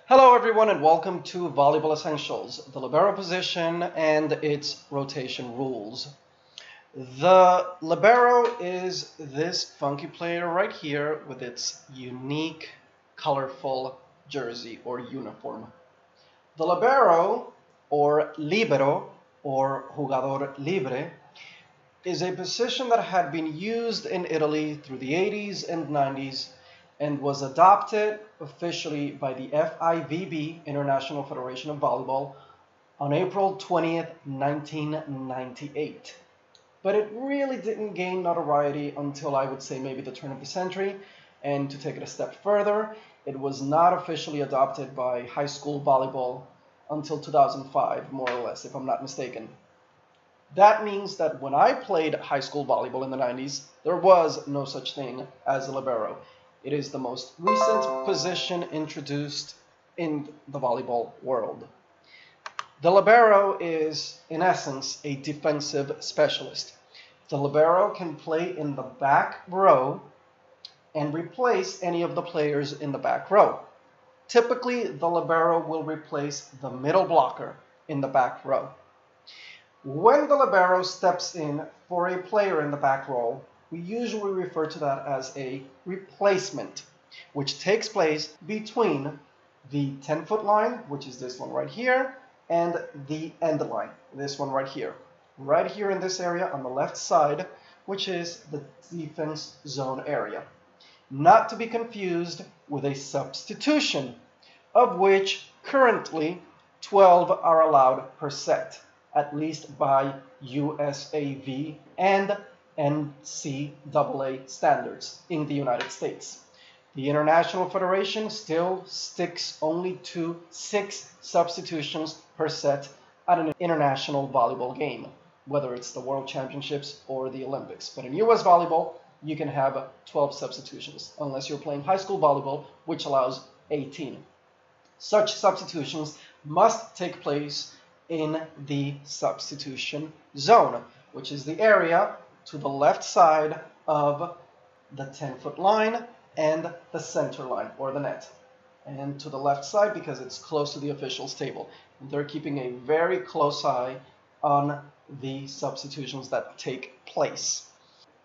Hello everyone and welcome to Volleyball Essentials, the libero position and its rotation rules. The libero is this funky player right here with its unique, colorful jersey or uniform. The libero, or libero, or jugador libre, is a position that had been used in Italy through the 80s and 90s and was adopted officially by the FIVB, International Federation of Volleyball, on April 20th, 1998. But it really didn't gain notoriety until I would say maybe the turn of the century. And to take it a step further, it was not officially adopted by high school volleyball until 2005, more or less, if I'm not mistaken. That means that when I played high school volleyball in the 90s, there was no such thing as a libero. It is the most recent position introduced in the volleyball world. The libero is, in essence, a defensive specialist. The libero can play in the back row and replace any of the players in the back row. Typically, the libero will replace the middle blocker in the back row. When the libero steps in for a player in the back row, we usually refer to that as a replacement, which takes place between the 10-foot line, which is this one right here, and the end line, this one right here. Right here in this area on the left side, which is the defense zone area. Not to be confused with a substitution, of which currently 12 are allowed per set, at least by USAV and NCAA standards in the United States. The International Federation still sticks only to 6 substitutions per set at an international volleyball game, whether it's the World Championships or the Olympics. But in US volleyball, you can have 12 substitutions, unless you're playing high school volleyball, which allows 18. Such substitutions must take place in the substitution zone, which is the area to the left side of the 10-foot line and the center line, or the net. And to the left side because it's close to the officials' table. They're keeping a very close eye on the substitutions that take place.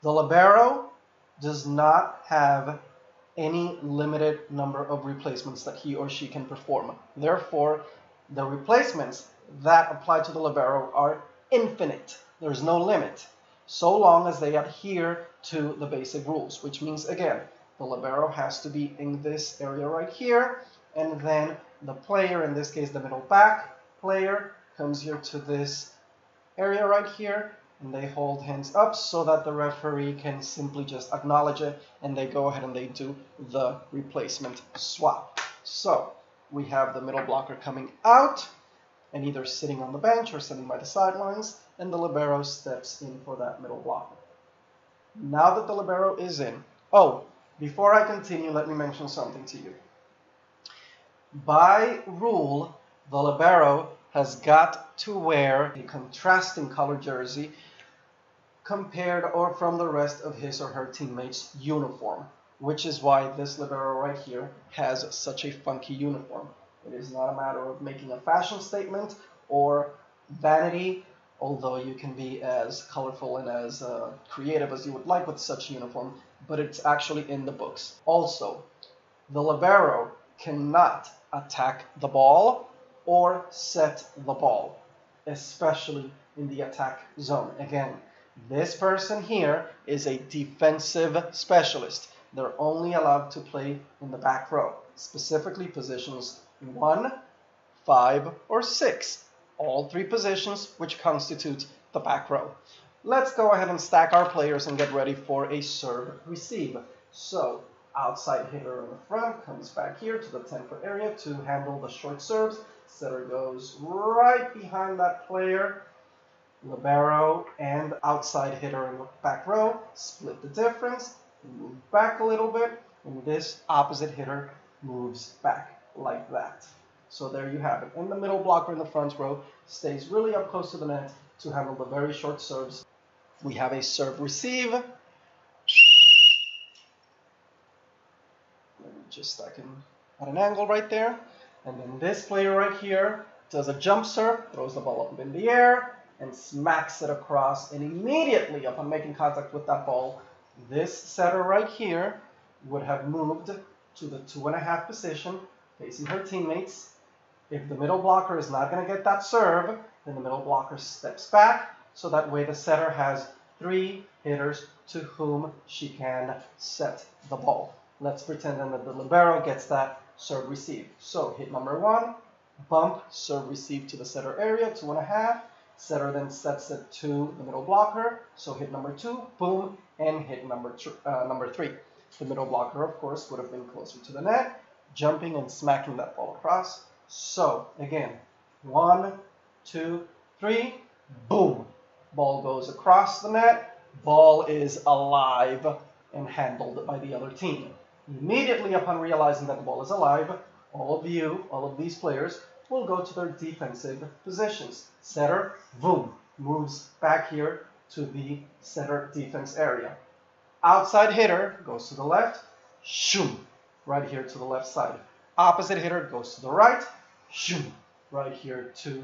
The libero does not have any limited number of replacements that he or she can perform. Therefore, the replacements that apply to the libero are infinite. There's no limit, so long as they adhere to the basic rules, which means, again, the libero has to be in this area right here, and then the player, in this case the middle back player, comes here to this area right here, and they hold hands up so that the referee can simply just acknowledge it, and they go ahead and they do the replacement swap. So we have the middle blocker coming out and either sitting on the bench or sitting by the sidelines, and the libero steps in for that middle blocker. Now that the libero is in, before I continue, let me mention something to you. By rule, the libero has got to wear a contrasting color jersey compared or from the rest of his or her teammates' uniform, which is why this libero right here has such a funky uniform. It is not a matter of making a fashion statement or vanity, although you can be as colorful and as creative as you would like with such a uniform, but it's actually in the books. Also, the libero cannot attack the ball or set the ball, especially in the attack zone. Again, this person here is a defensive specialist. They're only allowed to play in the back row, specifically positions 1, 5, or 6. All 3 positions which constitute the back row. Let's go ahead and stack our players and get ready for a serve receive. So, outside hitter in the front comes back here to the 10-foot area to handle the short serves. Setter goes right behind that player. Libero and outside hitter in the back row split the difference, move back a little bit, and this opposite hitter moves back like that. So there you have it. And the middle blocker in the front row stays really up close to the net to handle the very short serves. We have a serve receive. Let me just stack him at an angle right there. And then this player right here does a jump serve, throws the ball up in the air, and smacks it across. And immediately upon making contact with that ball, this setter right here would have moved to the 2.5 position, facing her teammates. If the middle blocker is not going to get that serve, then the middle blocker steps back, so that way the setter has 3 hitters to whom she can set the ball. Let's pretend then that the libero gets that serve receive. So hit number 1, bump, serve receive to the setter area, 2.5. Setter then sets it to the middle blocker. So hit number 2, boom, and hit number 3. The middle blocker, of course, would have been closer to the net, jumping and smacking that ball across. So again, 1, 2, 3, boom. Ball goes across the net. Ball is alive and handled by the other team. Immediately upon realizing that the ball is alive, all of these players, will go to their defensive positions. Setter, boom, moves back here to the setter defense area. Outside hitter goes to the left, shoom, right here to the left side. Opposite hitter goes to the right, shoom, right here to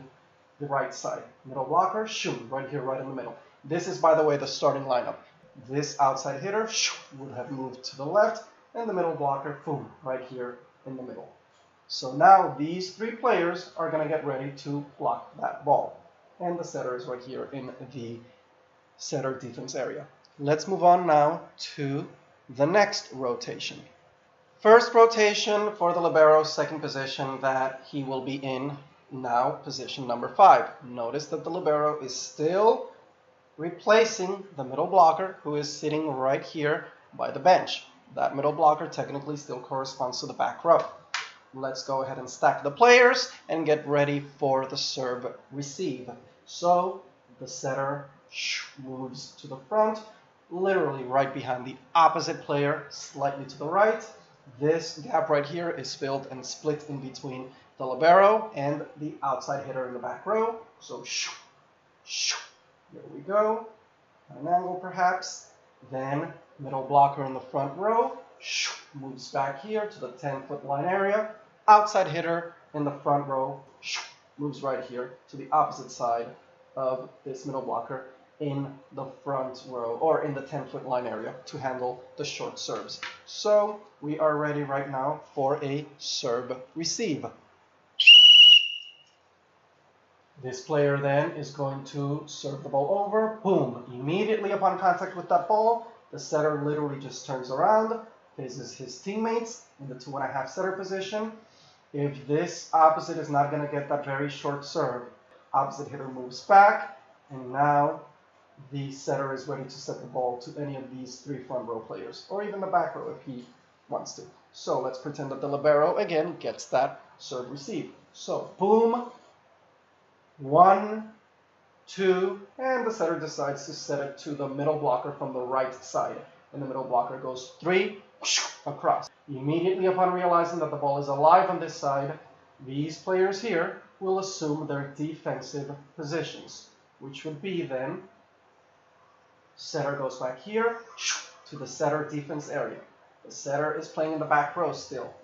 the right side. Middle blocker, shoom, right here, right in the middle. This is, by the way, the starting lineup. This outside hitter would have moved to the left, and the middle blocker, boom, right here in the middle. So now these 3 players are going to get ready to block that ball. And the setter is right here in the setter defense area. Let's move on now to the next rotation. First rotation for the libero, second position that he will be in, now position number 5. Notice that the libero is still replacing the middle blocker, who is sitting right here by the bench. That middle blocker technically still corresponds to the back row. Let's go ahead and stack the players and get ready for the serve receive. So the setter moves to the front, literally right behind the opposite player, slightly to the right. This gap right here is filled and split in between the libero and the outside hitter in the back row. So there we go. An angle perhaps. Then middle blocker in the front row moves back here to the 10-foot line area. Outside hitter in the front row moves right here to the opposite side of this middle blocker in the front row, or in the 10-foot line area, to handle the short serves. So we are ready right now for a serve receive. This player then is going to serve the ball over, boom. Immediately upon contact with that ball, the setter literally just turns around, faces his teammates in the 2.5 setter position. If this opposite is not going to get that very short serve, opposite hitter moves back, and now the setter is ready to set the ball to any of these 3 front row players, or even the back row if he wants to. So let's pretend that the libero again gets that serve receive. So boom, 1, 2, and the setter decides to set it to the middle blocker from the right side. And the middle blocker goes 3, across. Immediately upon realizing that the ball is alive on this side, these players here will assume their defensive positions, which would be then setter goes back here to the setter defense area. The setter is playing in the back row still.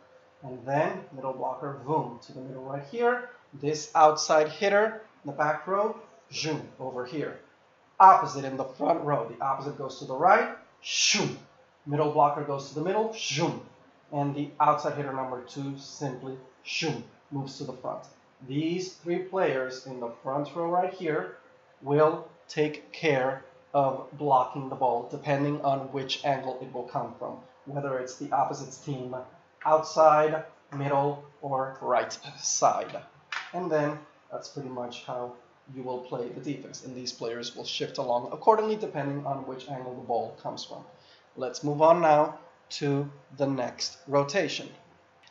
And then middle blocker, boom, to the middle right here. This outside hitter in the back row, zoom, over here. Opposite in the front row. The opposite goes to the right, shoom. Middle blocker goes to the middle, zoom. And the outside hitter number 2 simply, zoom, moves to the front. These 3 players in the front row right here will take care of blocking the ball depending on which angle it will come from, whether it's the opposite team outside, middle, or right side. And then that's pretty much how you will play the defense, and these players will shift along accordingly depending on which angle the ball comes from. Let's move on now to the next rotation.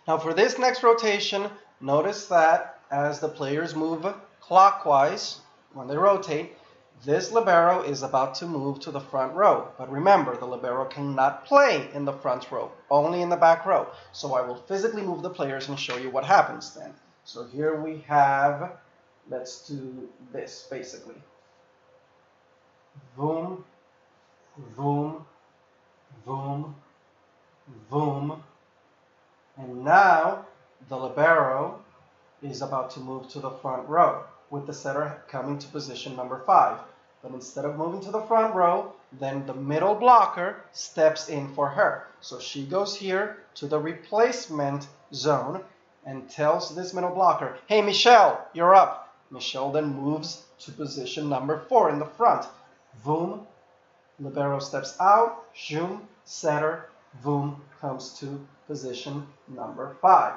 Now for this next rotation, notice that as the players move clockwise, when they rotate, this libero is about to move to the front row. But remember, the libero cannot play in the front row, only in the back row. So I will physically move the players and show you what happens then. So here we have, let's do this basically. Boom, boom, boom, boom. And now the libero is about to move to the front row, with the setter coming to position number 5. But instead of moving to the front row, then the middle blocker steps in for her. So she goes here to the replacement zone and tells this middle blocker, hey, Michelle, you're up. Michelle then moves to position number 4 in the front. Boom, libero steps out, zoom, setter, boom, comes to position number 5.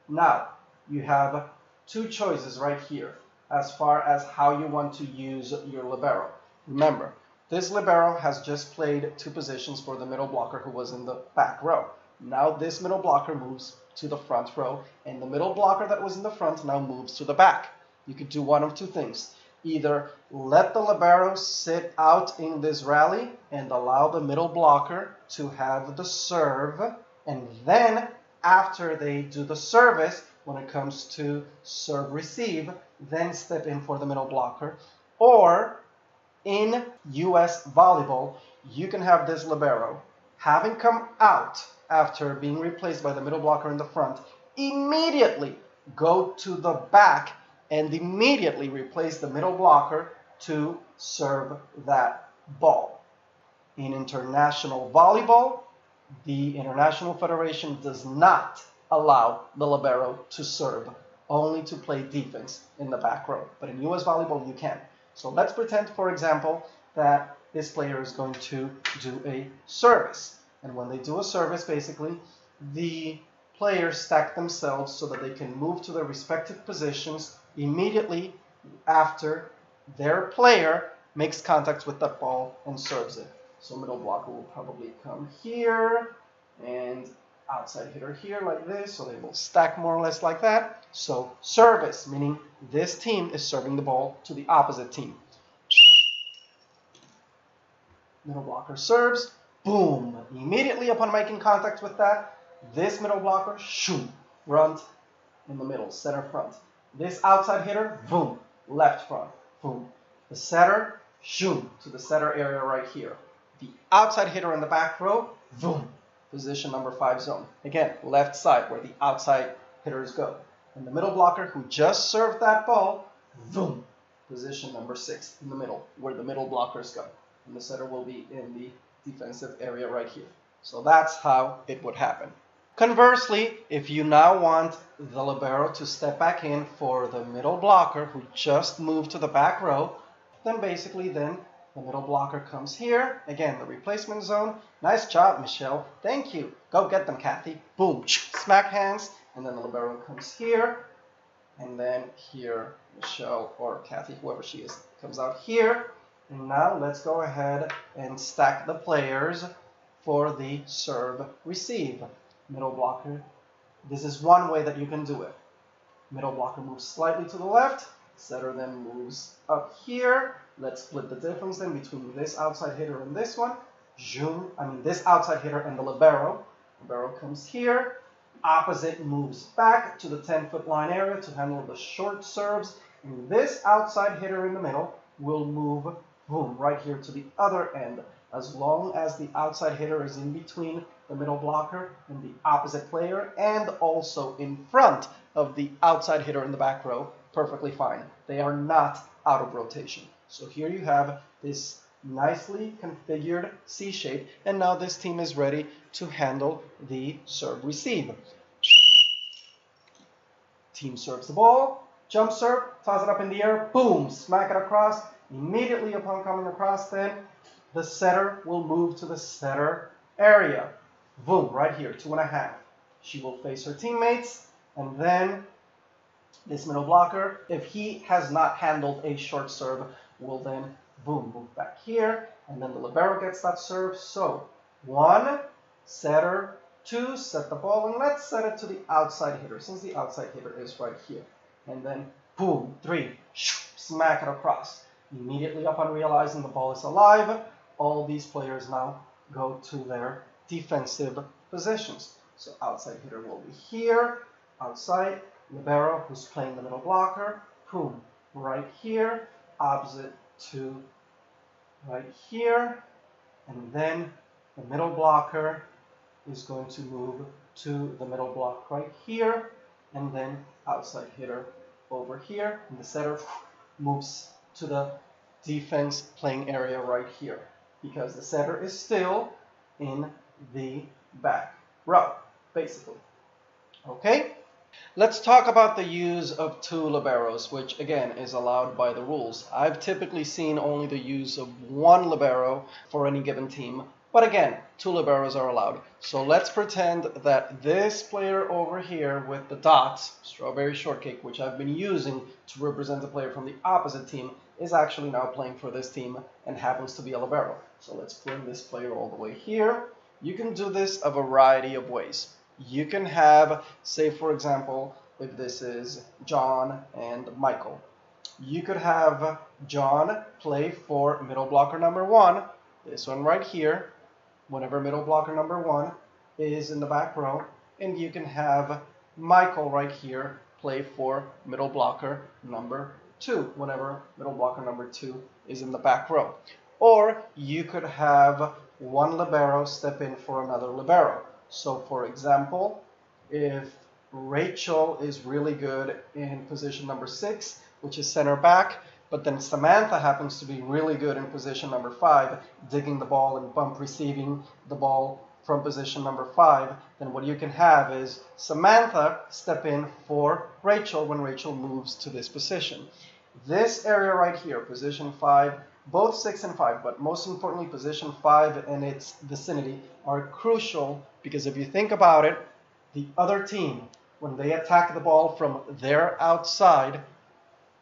Now, you have two choices right here as far as how you want to use your libero. Remember, this libero has just played 2 positions for the middle blocker who was in the back row. Now this middle blocker moves to the front row, and the middle blocker that was in the front now moves to the back. You could do one of 2 things. Either let the libero sit out in this rally and allow the middle blocker to have the serve, and then after they do the service, when it comes to serve receive, then step in for the middle blocker. Or in US volleyball, you can have this libero having come out after being replaced by the middle blocker in the front, immediately go to the back and immediately replace the middle blocker to serve that ball. In international volleyball, the International Federation does not allow the libero to serve, only to play defense in the back row. But in US volleyball, you can. So let's pretend, for example, that this player is going to do a service. And when they do a service, basically, the players stack themselves so that they can move to their respective positions immediately after their player makes contact with that ball and serves it. So middle blocker will probably come here and outside hitter here like this, so they will stack more or less like that. So service, meaning this team is serving the ball to the opposite team. Middle blocker serves, boom. Immediately upon making contact with that, this middle blocker, shoom, front in the middle, center front. This outside hitter, boom, left front, boom. The setter, shoom, to the setter area right here. The outside hitter in the back row, boom, position number 5 zone. Again, left side where the outside hitters go. And the middle blocker who just served that ball, boom, position number 6 in the middle where the middle blockers go. And the setter will be in the defensive area right here. So that's how it would happen. Conversely, if you now want the libero to step back in for the middle blocker who just moved to the back row, then basically the middle blocker comes here. Again, the replacement zone. Nice job, Michelle. Thank you. Go get them, Kathy. Boom. Smack hands. And then the libero comes here. And then here, Michelle or Kathy, whoever she is, comes out here. And now let's go ahead and stack the players for the serve receive. Middle blocker. This is one way that you can do it. Middle blocker moves slightly to the left. Setter then moves up here. Let's split the difference then between this outside hitter and this one. This outside hitter and the libero. Libero comes here. Opposite moves back to the 10-foot line area to handle the short serves. And this outside hitter in the middle will move, boom, right here to the other end. As long as the outside hitter is in between the middle blocker and the opposite player and also in front of the outside hitter in the back row, perfectly fine. They are not out of rotation. So here you have this nicely configured C shape, and now this team is ready to handle the serve receive. Team serves the ball, jump serve, toss it up in the air, boom, smack it across. Immediately upon coming across then, the setter will move to the setter area. Boom, right here, 2.5. She will face her teammates, and then this middle blocker, if he has not handled a short serve, will then, boom, move back here, and then the libero gets that serve. So, 1, setter, 2, set the ball, and let's set it to the outside hitter, since the outside hitter is right here. And then, boom, 3, smack it across. Immediately upon realizing the ball is alive, all these players now go to their defensive positions. So outside hitter will be here, outside, libero who's playing the middle blocker, boom, right here, opposite to right here, and then the middle blocker is going to move to the middle block right here, and then outside hitter over here, and the setter moves to the defense playing area right here because the setter is still in the back row, basically. Okay? Let's talk about the use of two liberos, which again is allowed by the rules. I've typically seen only the use of one libero for any given team, but again, two liberos are allowed. So let's pretend that this player over here with the dots, Strawberry Shortcake, which I've been using to represent a player from the opposite team, is actually now playing for this team and happens to be a libero. So let's bring this player all the way here. You can do this a variety of ways. You can have, say for example, if this is John and Michael, you could have John play for middle blocker number 1, this one right here, whenever middle blocker number 1 is in the back row, and you can have Michael right here play for middle blocker number 2, whenever middle blocker number 2 is in the back row. Or you could have one libero step in for another libero. So for example, if Rachel is really good in position number 6, which is center back, but then Samantha happens to be really good in position number 5, digging the ball and bump receiving the ball from position number 5, then what you can have is Samantha step in for Rachel when Rachel moves to this position. This area right here, position 5, both 6 and 5, but most importantly position 5 and its vicinity are crucial because if you think about it, the other team, when they attack the ball from their outside,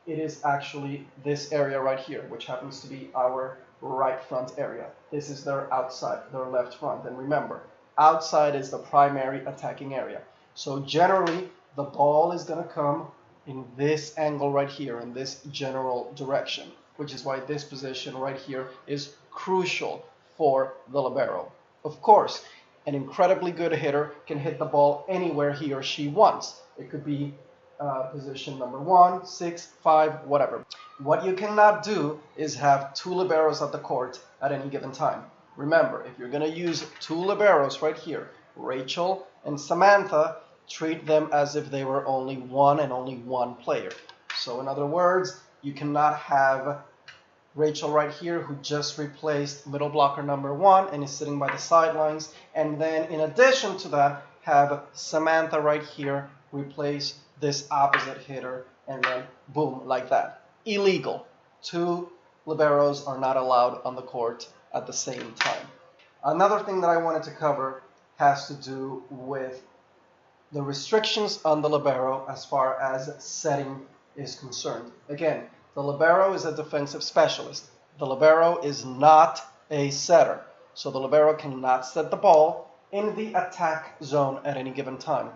it is actually this area right here, which happens to be our right front area. This is their outside, their left front. And remember, outside is the primary attacking area. So generally, the ball is going to come in this angle right here, in this general direction, which is why this position right here is crucial for the libero. Of course, an incredibly good hitter can hit the ball anywhere he or she wants. It could be position number 1, 6, 5, whatever. What you cannot do is have two liberos at the court at any given time. Remember, if you're going to use two liberos right here, Rachel and Samantha, treat them as if they were only one and only one player. So in other words, you cannot have Rachel right here, who just replaced middle blocker number 1 and is sitting by the sidelines, and then in addition to that, have Samantha right here replace this opposite hitter, and then boom, like that. Illegal. Two liberos are not allowed on the court at the same time. Another thing that I wanted to cover has to do with the restrictions on the libero as far as setting is concerned. Again, the libero is a defensive specialist. The libero is not a setter. So the libero cannot set the ball in the attack zone at any given time.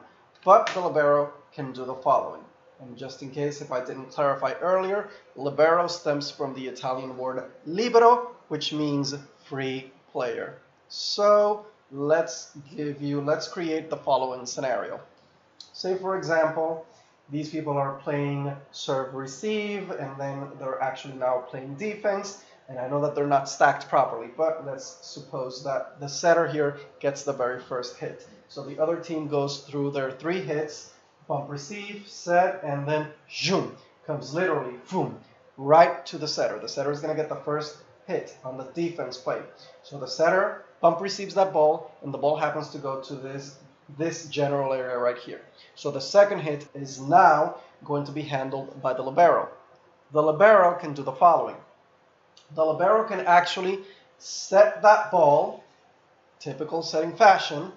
But the libero can do the following. And just in case if I didn't clarify earlier, libero stems from the Italian word libero, which means free player. So let's create the following scenario. Say for example, these people are playing serve-receive, and then they're actually now playing defense. And I know that they're not stacked properly, but let's suppose that the setter here gets the very first hit. So the other team goes through their 3 hits, bump receive, set, and then zoom, comes literally, boom, right to the setter. The setter is going to get the first hit on the defense play. So the setter bump receives that ball, and the ball happens to go to this general area right here. So the second hit is now going to be handled by the libero. The libero can do the following. The libero can actually set that ball, typical setting fashion,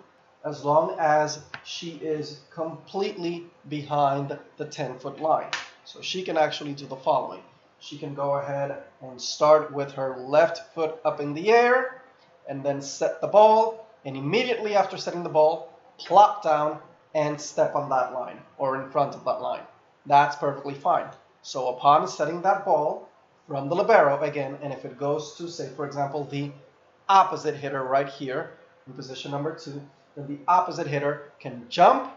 as long as she is completely behind the 10-foot line. So she can actually do the following. She can go ahead and start with her left foot up in the air and then set the ball, and immediately after setting the ball, plop down and step on that line or in front of that line. That's perfectly fine. So upon setting that ball from the libero again, and if it goes to, say for example, the opposite hitter right here in position number 2, then the opposite hitter can jump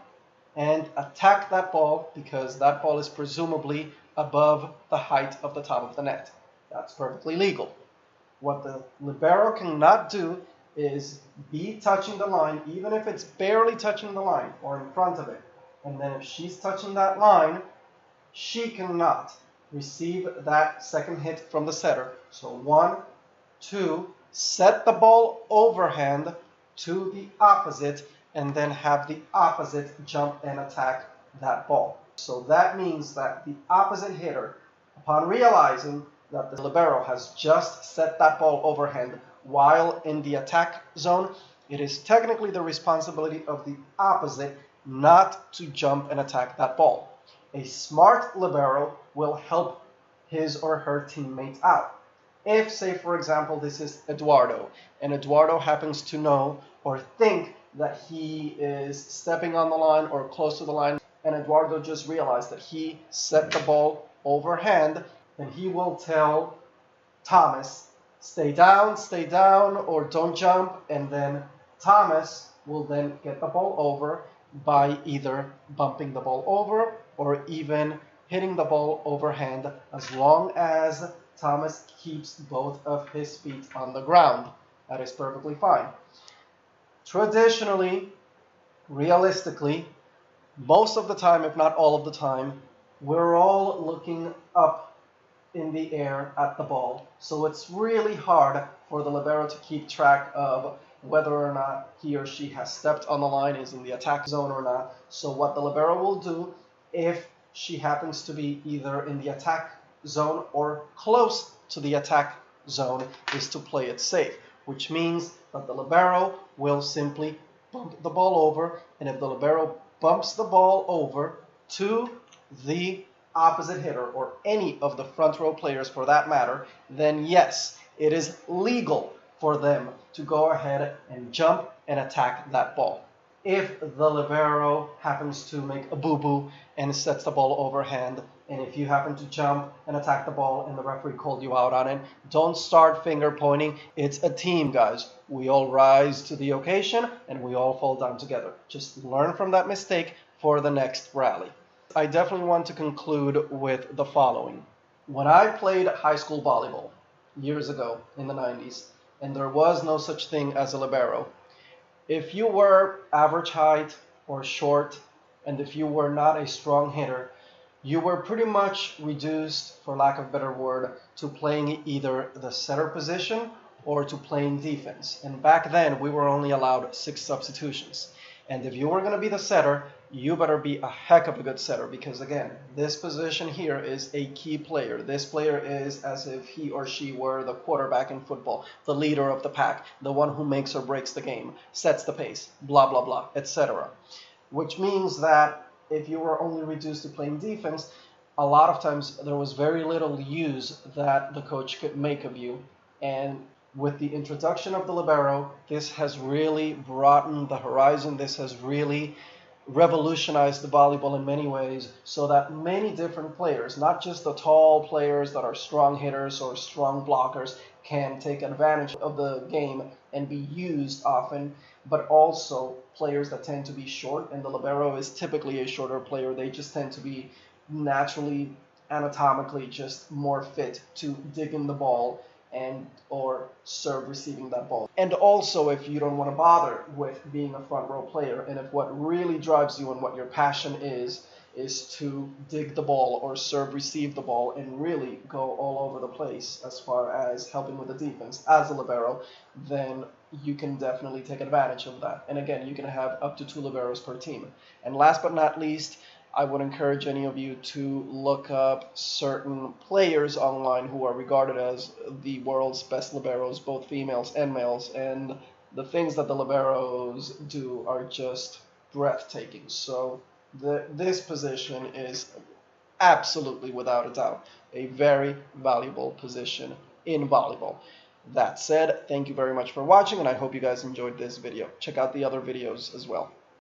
and attack that ball because that ball is presumably above the height of the top of the net. That's perfectly legal. What the libero cannot do is be touching the line, even if it's barely touching the line or in front of it. and then if she's touching that line, she cannot receive that second hit from the setter. So 1, 2, set the ball overhand to the opposite, and then have the opposite jump and attack that ball. So that means that the opposite hitter, upon realizing that the libero has just set that ball overhand while in the attack zone, it is technically the responsibility of the opposite not to jump and attack that ball. A smart libero will help his or her teammates out. If, say, for example, this is Eduardo, and Eduardo happens to know or think that he is stepping on the line or close to the line, and Eduardo just realized that he set the ball overhand, then he will tell Thomas, stay down, or don't jump, and then Thomas will then get the ball over by either bumping the ball over or even hitting the ball overhand, as long as Thomas keeps both of his feet on the ground. That is perfectly fine. Traditionally, realistically, most of the time, if not all of the time, we're all looking up in the air at the ball. So it's really hard for the libero to keep track of whether or not he or she has stepped on the line, is in the attack zone or not. So what the libero will do, if she happens to be either in the attack zone or close to the attack zone, is to play it safe, which means that the libero will simply bump the ball over, and if the libero bumps the ball over to the opposite hitter, or any of the front row players for that matter, then yes, it is legal for them to go ahead and jump and attack that ball. If the libero happens to make a boo-boo and sets the ball overhand, and if you happen to jump and attack the ball and the referee called you out on it, don't start finger pointing. It's a team, guys. We all rise to the occasion and we all fall down together. Just learn from that mistake for the next rally. I definitely want to conclude with the following. When I played high school volleyball years ago in the 90s, and there was no such thing as a libero, if you were average height or short, and if you were not a strong hitter, you were pretty much reduced, for lack of a better word, to playing either the setter position or to playing defense. And back then, we were only allowed 6 substitutions. And if you were going to be the setter, you better be a heck of a good setter, because again, this position here is a key player. This player is as if he or she were the quarterback in football, the leader of the pack, the one who makes or breaks the game, sets the pace, blah, blah, blah, etc. Which means that if you were only reduced to playing defense, a lot of times there was very little use that the coach could make of you. And with the introduction of the libero, this has really broadened the horizon. This has really revolutionized the volleyball in many ways, so that many different players, not just the tall players that are strong hitters or strong blockers, can take advantage of the game and be used often, but also players that tend to be short, and the libero is typically a shorter player. They just tend to be naturally, anatomically, just more fit to dig in the ball and or serve receiving that ball. And also, if you don't want to bother with being a front row player, and if what really drives you and what your passion is to dig the ball or serve receive the ball and really go all over the place as far as helping with the defense as a libero, then you can definitely take advantage of that. And again, you can have up to 2 liberos per team. And last but not least, I would encourage any of you to look up certain players online who are regarded as the world's best liberos, both females and males, and the things that the liberos do are just breathtaking. So this position is absolutely, without a doubt, a very valuable position in volleyball. That said, thank you very much for watching, and I hope you guys enjoyed this video. Check out the other videos as well.